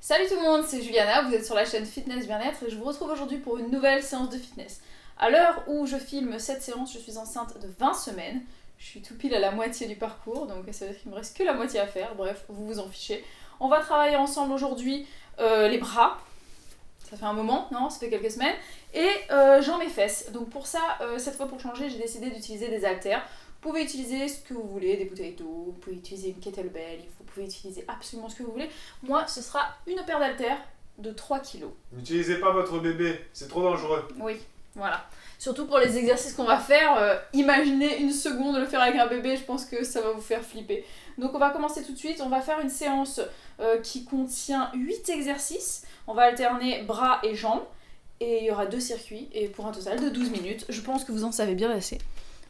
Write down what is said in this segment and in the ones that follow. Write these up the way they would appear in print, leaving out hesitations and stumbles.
Salut tout le monde, c'est Juliana, vous êtes sur la chaîne Fitness Bien-être et je vous retrouve aujourd'hui pour une nouvelle séance de fitness. À l'heure où je filme cette séance, je suis enceinte de 20 semaines. Je suis tout pile à la moitié du parcours, donc ça veut dire qu'il me reste que la moitié à faire, bref, vous vous en fichez. On va travailler ensemble aujourd'hui les bras, ça fait un moment, non, ça fait quelques semaines, et jambes et fesses. Donc pour ça, cette fois pour changer, j'ai décidé d'utiliser des haltères. Vous pouvez utiliser ce que vous voulez, des bouteilles d'eau, vous pouvez utiliser une kettlebell, vous pouvez utiliser absolument ce que vous voulez. Moi, ce sera une paire d'haltères de 3 kilos. N'utilisez pas votre bébé, c'est trop dangereux. Oui, voilà. Surtout pour les exercices qu'on va faire, imaginez une seconde le faire avec un bébé, je pense que ça va vous faire flipper. Donc on va commencer tout de suite, on va faire une séance qui contient 8 exercices. On va alterner bras et jambes, et il y aura 2 circuits, et pour un total de 12 minutes. Je pense que vous en savez bien assez.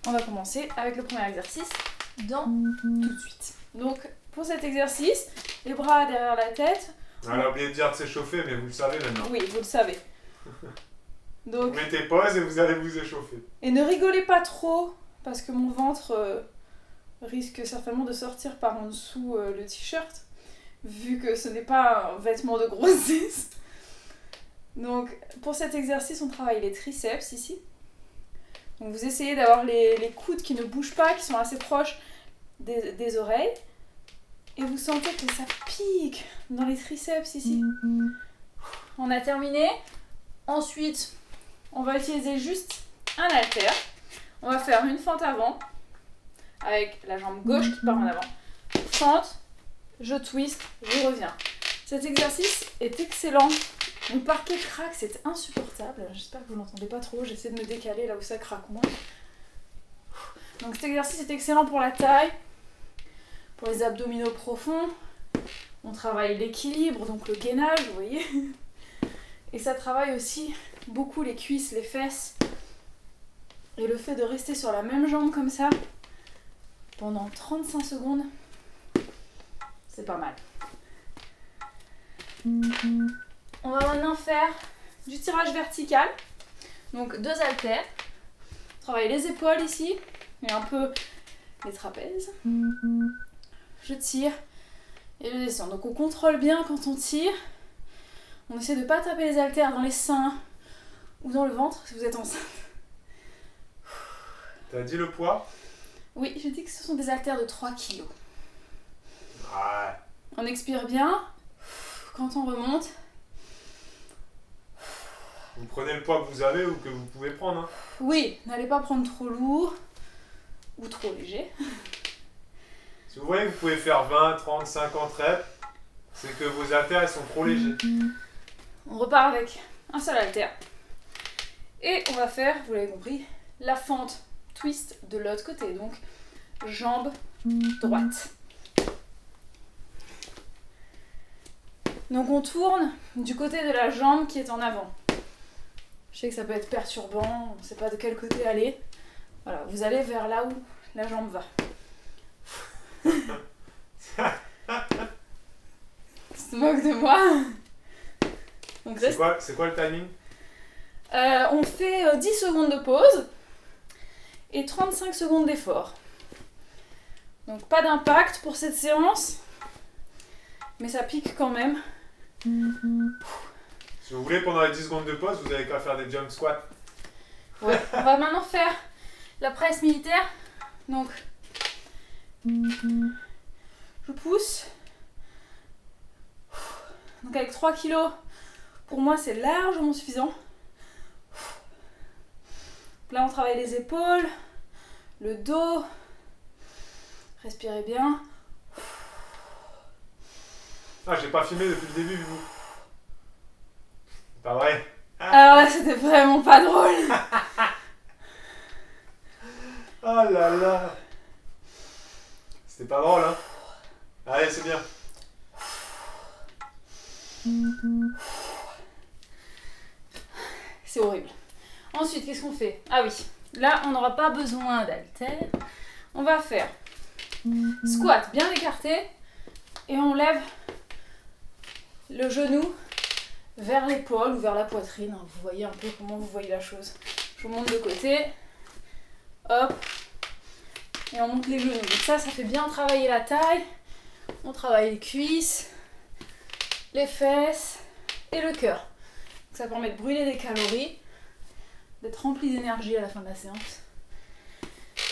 On va commencer avec le premier exercice tout de suite. Donc pour cet exercice, les bras derrière la tête. Elle a oublié de dire de s'échauffer, mais vous le savez maintenant. Oui, vous le savez. Donc, vous mettez pause et vous allez vous échauffer. et ne rigolez pas trop, parce que mon ventre risque certainement de sortir par en dessous le t-shirt, vu que ce n'est pas un vêtement de grossesse. Donc pour cet exercice, on travaille les triceps ici. Donc vous essayez d'avoir les coudes qui ne bougent pas, qui sont assez proches des oreilles. Et vous sentez que ça pique dans les triceps ici. On a terminé. Ensuite, on va utiliser juste un haltère. On va faire une fente avant, avec la jambe gauche qui part en avant. Fente, je twist, je reviens. Cet exercice est excellent. Mon parquet craque, c'est insupportable. J'espère que vous n'entendez pas trop. J'essaie de me décaler là où ça craque moins. Donc cet exercice est excellent pour la taille, pour les abdominaux profonds. On travaille l'équilibre, donc le gainage, vous voyez. Et ça travaille aussi beaucoup les cuisses, les fesses. Et le fait de rester sur la même jambe comme ça pendant 35 secondes, c'est pas mal. On va maintenant faire du tirage vertical. Donc 2 haltères. On travaille les épaules ici et un peu les trapèzes. Je tire et je descends. Donc on contrôle bien quand on tire. On essaie de ne pas taper les haltères dans les seins ou dans le ventre si vous êtes enceinte. T'as dit le poids? Oui, je dis que ce sont des haltères de 3 kilos. Ouais. On expire bien. Quand on remonte. Vous prenez le poids que vous avez ou que vous pouvez prendre. Hein. Oui, n'allez pas prendre trop lourd ou trop léger. Si vous voyez que vous pouvez faire 20, 30, 50 reps, c'est que vos haltères ils sont trop légers. On repart avec un seul haltère. Et on va faire, vous l'avez compris, la fente twist de l'autre côté. Donc, jambe droite. Donc on tourne du côté de la jambe qui est en avant. Je sais que ça peut être perturbant, on ne sait pas de quel côté aller. Voilà, vous allez vers là où la jambe va. Tu te moques de moi? Donc C'est quoi le timing? on fait 10 secondes de pause et 35 secondes d'effort. Donc pas d'impact pour cette séance, mais ça pique quand même. Si vous voulez, pendant les 10 secondes de pause, vous avez qu'à faire des jump squats. Ouais, on va maintenant faire la presse militaire. Donc, je pousse. Donc avec 3 kilos, pour moi c'est largement suffisant. Là on travaille les épaules, le dos. Respirez bien. Ah, j'ai pas filmé depuis le début, vous. C'est pas vrai. Alors là c'était vraiment pas drôle. Oh là là. C'était pas drôle, hein. Allez, c'est bien. C'est horrible. Ensuite, qu'est-ce qu'on fait? Ah oui, là on n'aura pas besoin d'haltères. On va faire squat bien écarté et on lève le genou vers l'épaule ou vers la poitrine. Vous voyez un peu comment vous voyez la chose. Je vous monte de côté. Hop. Et on monte les genoux. Donc ça fait bien travailler la taille. On travaille les cuisses. les fesses et le cœur. Ça permet de brûler des calories, d'être rempli d'énergie à la fin de la séance.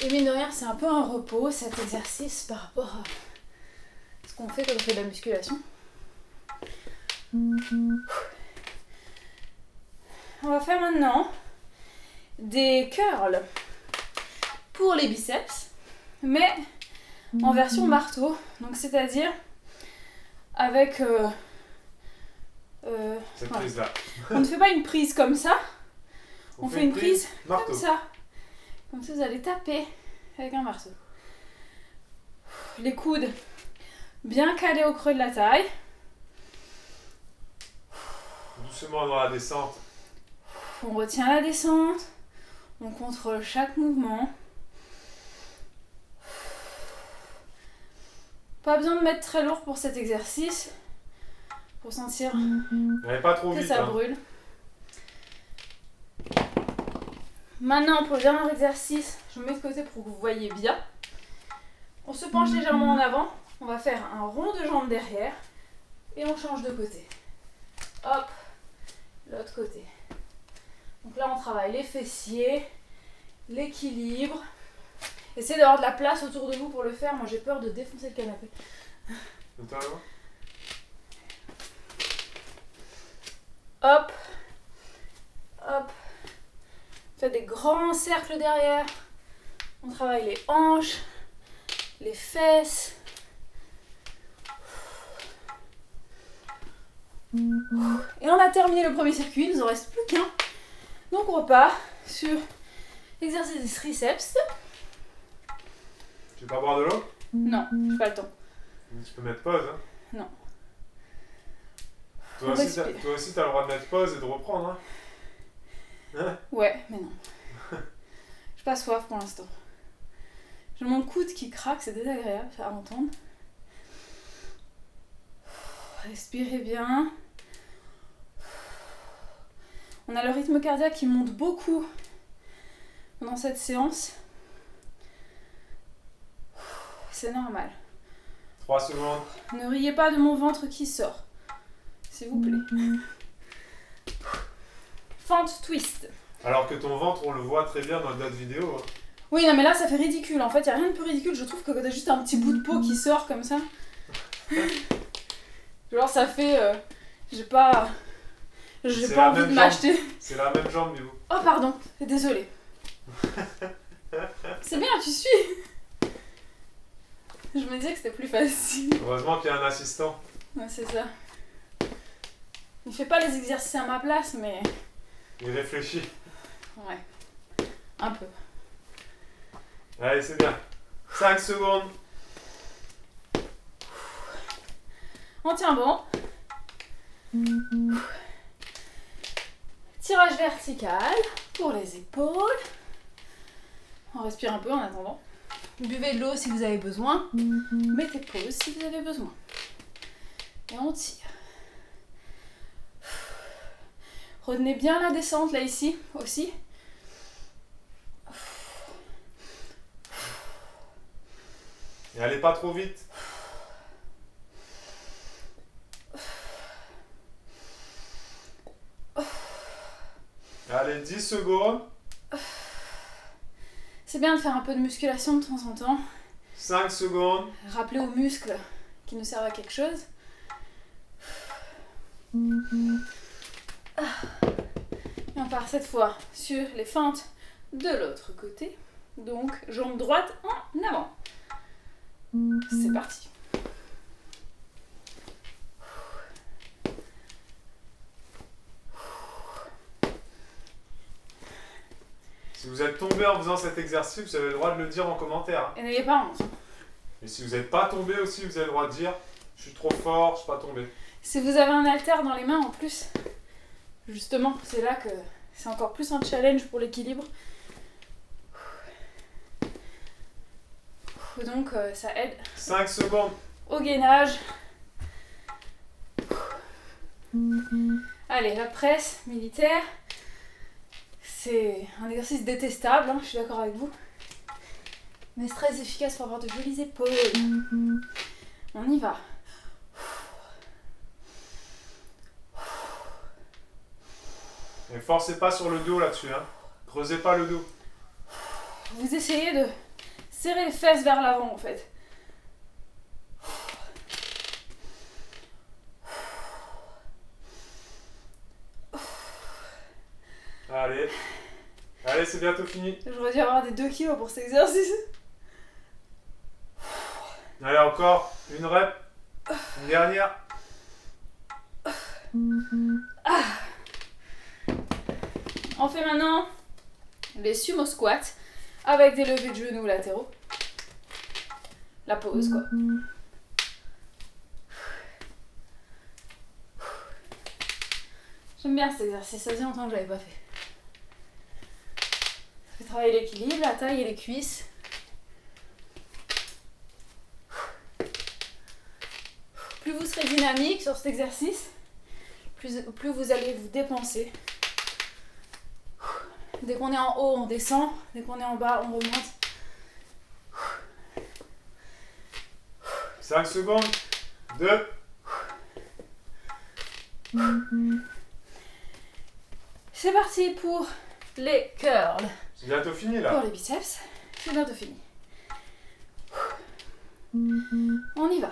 Et mine de rien, c'est un peu un repos cet exercice par rapport à ce qu'on fait quand on fait de la musculation. On va faire maintenant des curls pour les biceps, mais en version marteau, donc c'est-à-dire avec Cette voilà. prise-là. On ne fait pas une prise comme ça, on fait une prise marteau. comme ça. Comme ça, vous allez taper avec un marteau. Les coudes bien calés au creux de la taille. Doucement dans la descente. On retient la descente, on contrôle chaque mouvement. Pas besoin de mettre très lourd pour cet exercice, pour sentir N'allez pas trop que vite. ça Hein. brûle. Maintenant, pour le dernier exercice, je me mets de côté pour que vous voyez bien. On se penche légèrement en avant, on va faire un rond de jambes derrière et on change de côté. Hop, l'autre côté. Donc là, on travaille les fessiers, l'équilibre. Essayez d'avoir de la place autour de vous pour le faire. Moi, j'ai peur de défoncer le canapé. Attends, Hop, hop. Faites des grands cercles derrière. On travaille les hanches, les fesses. Et on a terminé le premier circuit, il nous en reste plus qu'un. Donc on repart sur l'exercice des triceps. tu veux pas boire de l'eau? Non, j'ai pas le temps. Tu peux mettre pause. Hein. Non. Toi On aussi, respire. t'as le droit de mettre pause et de reprendre. Hein. Hein? Ouais, mais non. J'ai pas soif pour l'instant. J'ai mon coude qui craque, c'est désagréable à entendre. Respirez bien. On a le rythme cardiaque qui monte beaucoup pendant cette séance. C'est normal. 3 secondes. Ne riez pas de mon ventre qui sort, s'il vous plaît. Fente twist. Alors que ton ventre, on le voit très bien dans d'autres vidéos. Hein. Oui, non, mais là, ça fait ridicule. En fait, il n'y a rien de plus ridicule. Je trouve que quand t'as juste un petit bout de peau qui sort comme ça. Genre, ça fait... j'ai pas envie de m'acheter. C'est la même jambe, du coup. Oh, pardon. Désolée. C'est bien, tu suis. Je me disais que c'était plus facile. Heureusement qu'il y a un assistant. Ouais, c'est ça. Il fait pas les exercices à ma place, mais... Il réfléchit. Ouais. Un peu. Allez, c'est bien. 5 secondes. On tient bon. Tirage vertical pour les épaules. On respire un peu en attendant. Buvez de l'eau si vous avez besoin. Mettez pause si vous avez besoin. Et on tire. Retenez bien la descente là ici aussi. Et allez pas trop vite. Allez, 10 secondes. C'est bien de faire un peu de musculation de temps en temps. 5 secondes. Rappelez aux muscles qui nous servent à quelque chose. Et on part cette fois sur les feintes de l'autre côté. Donc, jambe droite en avant. C'est parti. Si vous êtes tombé en faisant cet exercice, vous avez le droit de le dire en commentaire. Hein. Et n'ayez pas honte. Et si vous n'êtes pas tombé aussi, vous avez le droit de dire « Je suis trop fort, je suis pas tombé ». Si vous avez un haltère dans les mains en plus, justement, c'est là que c'est encore plus un challenge pour l'équilibre. Donc ça aide 5 secondes. au gainage. Allez, la presse militaire, c'est un exercice détestable, hein, je suis d'accord avec vous. Mais c'est très efficace pour avoir de jolies épaules. On y va. Et forcez pas sur le dos là-dessus, hein. Creusez pas le dos. Vous essayez de serrer les fesses vers l'avant en fait. Allez. Allez, c'est bientôt fini. J'aurais dû avoir des 2 kilos pour cet exercice. Allez, encore une rep. Une dernière. On fait maintenant les sumo squats avec des levées de genoux latéraux. La pause quoi. J'aime bien cet exercice, ça faisait longtemps que je l'avais pas fait. Ça fait travailler l'équilibre, la taille et les cuisses. Plus vous serez dynamique sur cet exercice, plus vous allez vous dépenser. Dès qu'on est en haut, on descend. Dès qu'on est en bas, on remonte. 5 secondes. 2. C'est parti pour les curls. C'est bientôt fini là. Pour les biceps, c'est bientôt fini. On y va.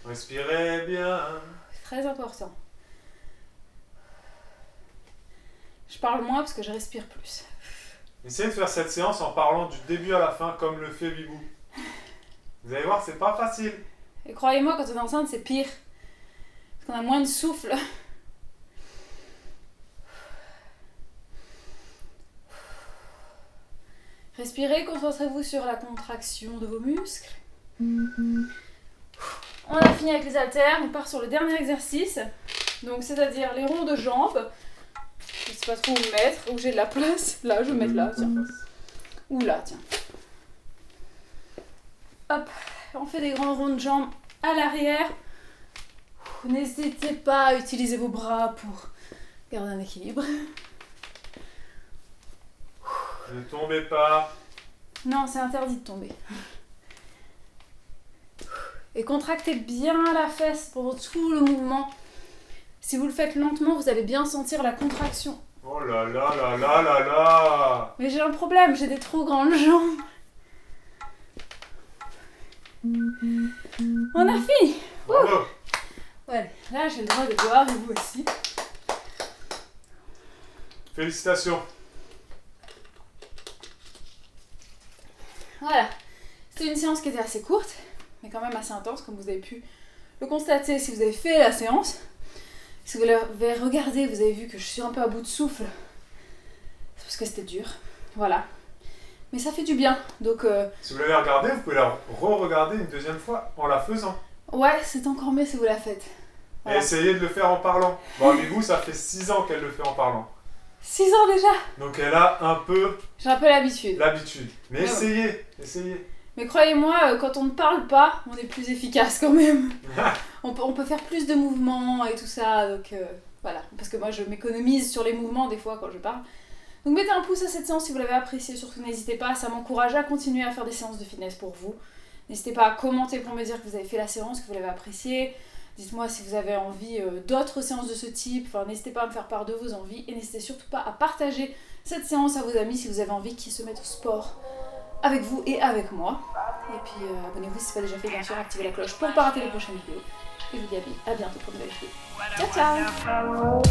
Respirez bien. C'est très important. Je parle moins parce que je respire plus. Essayez de faire cette séance en parlant du début à la fin comme le fait Bibou. Vous allez voir, c'est pas facile. Et croyez-moi, quand on est enceinte, c'est pire. Parce qu'on a moins de souffle. Respirez, concentrez-vous sur la contraction de vos muscles. On a fini avec les haltères, on part sur le dernier exercice. Donc c'est-à-dire les ronds de jambes. Je sais pas trop où me mettre, où j'ai de la place. Là, je vais me mettre là, tiens. Ou là, tiens. Hop, on fait des grands ronds de jambes à l'arrière. N'hésitez pas à utiliser vos bras pour garder un équilibre. Ne tombez pas. Non, c'est interdit de tomber. Et contractez bien la fesse pendant tout le mouvement. Si vous le faites lentement, vous allez bien sentir la contraction. Oh là là là là là là. Mais j'ai un problème, j'ai des trop grandes jambes. On a fini. Bravo. Ouais, là j'ai le droit de boire et vous aussi. Félicitations. Voilà, c'était une séance qui était assez courte, mais quand même assez intense, comme vous avez pu le constater si vous avez fait la séance. Si vous l'avez regardé, vous avez vu que je suis un peu à bout de souffle. C'est parce que c'était dur, voilà. Mais ça fait du bien, donc... Si vous l'avez regardé, vous pouvez la re-regarder une deuxième fois en la faisant. Ouais, c'est encore mieux si vous la faites. Voilà. Et essayez de le faire en parlant. Bon, Bibou, ça fait 6 ans qu'elle le fait en parlant. 6 ans déjà. Donc elle a un peu J'ai un peu l'habitude. l'habitude. Mais Ouais. essayez. Mais croyez-moi, quand on ne parle pas, on est plus efficace quand même. On peut faire plus de mouvements et tout ça, donc voilà. Parce que moi, je m'économise sur les mouvements des fois quand je parle. Donc mettez un pouce à cette séance si vous l'avez appréciée, surtout n'hésitez pas, ça m'encourage à continuer à faire des séances de fitness pour vous. N'hésitez pas à commenter pour me dire que vous avez fait la séance, que vous l'avez appréciée. Dites-moi si vous avez envie d'autres séances de ce type, enfin, n'hésitez pas à me faire part de vos envies et n'hésitez surtout pas à partager cette séance à vos amis si vous avez envie qu'ils se mettent au sport avec vous et avec moi. Et puis abonnez-vous si ce n'est pas déjà fait, bien sûr, activez la cloche pour ne pas rater les prochaines vidéos. Et je vous dis à bientôt pour de nouvelles vidéos. Ciao ciao.